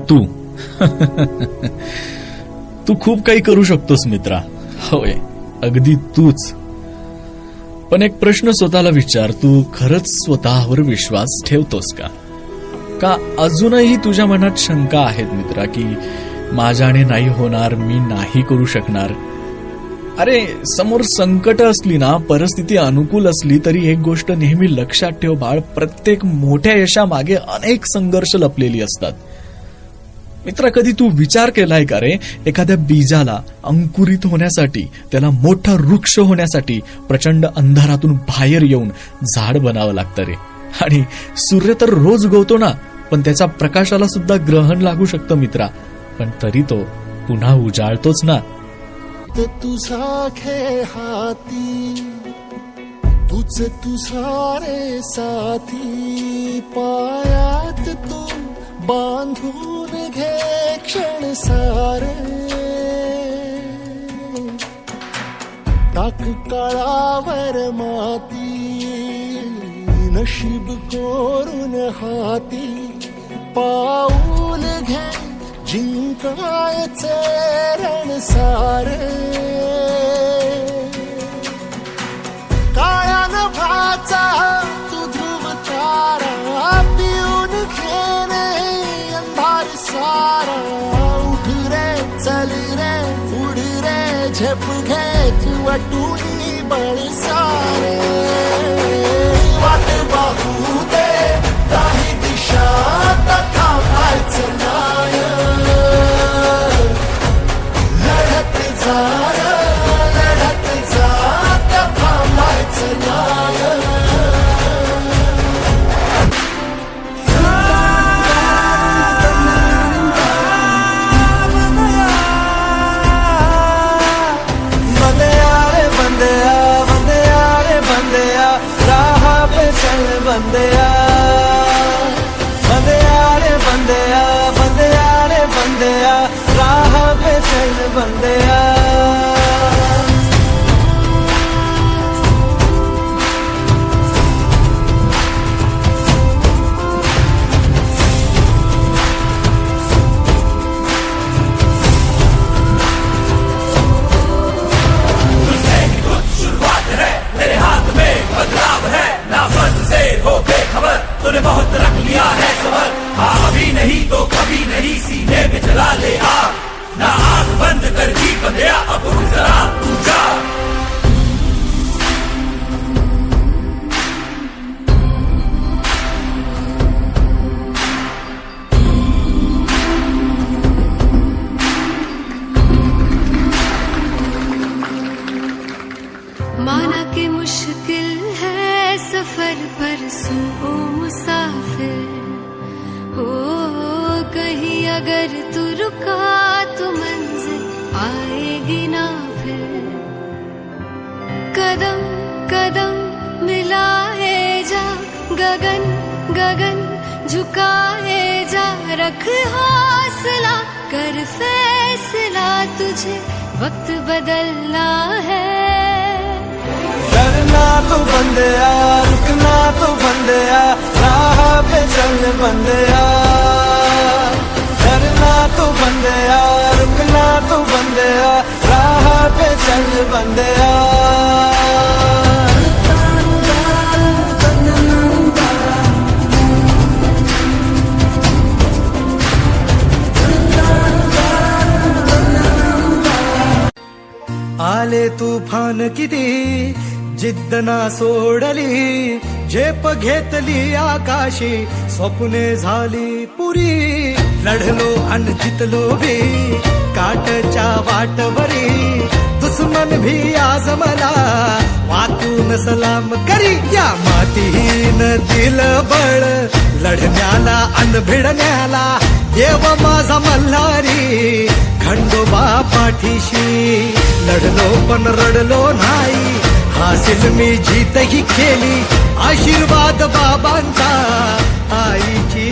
तू तू खूप काही करू शकतोस मित्रा. होय, अगदी तूच. पण एक प्रश्न स्वतःला विचार, तू खरंच स्वतःवर विश्वास ठेवतोस का अजूनही तुझ्या मनात शंका आहेत मित्रा, की माझ्याने नाही होणार, मी नाही करू शकणार. अरे, समोर संकट असली ना, परिस्थिती अनुकूल असली तरी एक गोष्ट नेहमी लक्षात ठेव बाळ, प्रत्येक मोठ्या यशामागे अनेक संघर्ष लपलेली असतात. मित्रा, कधी तू विचार केलाय का रे, एखाद्या बीजाला अंकुरित होण्यासाठी, त्याला मोठा वृक्ष होण्यासाठी प्रचंड अंधारातून बाहेर येऊन झाड बनावं लागतं रे. आणि सूर्य तर रोज उगवतो ना, पण त्याच्या प्रकाशाला सुद्धा ग्रहण लागू शकतं मित्रा, पण तरी तो पुन्हा उजाळतोच ना. तुझा खे हाती तुझा रे साथी, पायात तू बांधून घे क्षण सारे, टाक काळावर माती, नशीब कोरून हाती, पाऊल घे जिंकायचे रण सारे, काळ्या नभाचा तू ध्रुव तारा, पिऊन घेणे अंधार सारा, उठ रे चल रे उड रे, झेप घे तू वाटून बळ सारे, वाट पाहू दे काही दिशा थांबायचं नाही, लढत जा थांबायचं नाही. बंदिया बंदिया रे बंदिया, बंदिया रे बंदिया, राह पे चल बंदिया. तूने बहुत रख लिया है सबर, हाँ अभी नहीं तो कभी नहीं, सीने में जला ले आग, ना आंख बंद कर दी बंदिया, अब रुक जरा तू जा. माना कि मुश्किल है सफर पर सुनो मुसाफिर, हो कहीं अगर तू रुका तो मंजिल आएगी ना फिर, कदम कदम मिलाए जा, गगन गगन झुकाए जा, रख हौसला कर फैसला, तुझे वक्त बदलना है. डरना तो बंदिया, रुकना तो बंदिया, राह पे चल बंदिया. डरना तो बंदिया, रुकना तो बंदिया, राह पे चल बंदिया. आले तुफान किती, जिद्द ना सोडली, झेप घेतली आकाशी, स्वप्ने झाली पुरी, लढलो अन जितलो भी काटच्या वाटवरी, दुश्मन भी आज मला वाटून सलाम करी, या मातीहीन दिल बळ लढण्याला अन भिडण्याला, देव माझा मल्हारी खंडोबा पाठीशी, लढलो पण रडलो नाही, हासिल मी जीतही केली, आशीर्वाद बाबांचा आईची.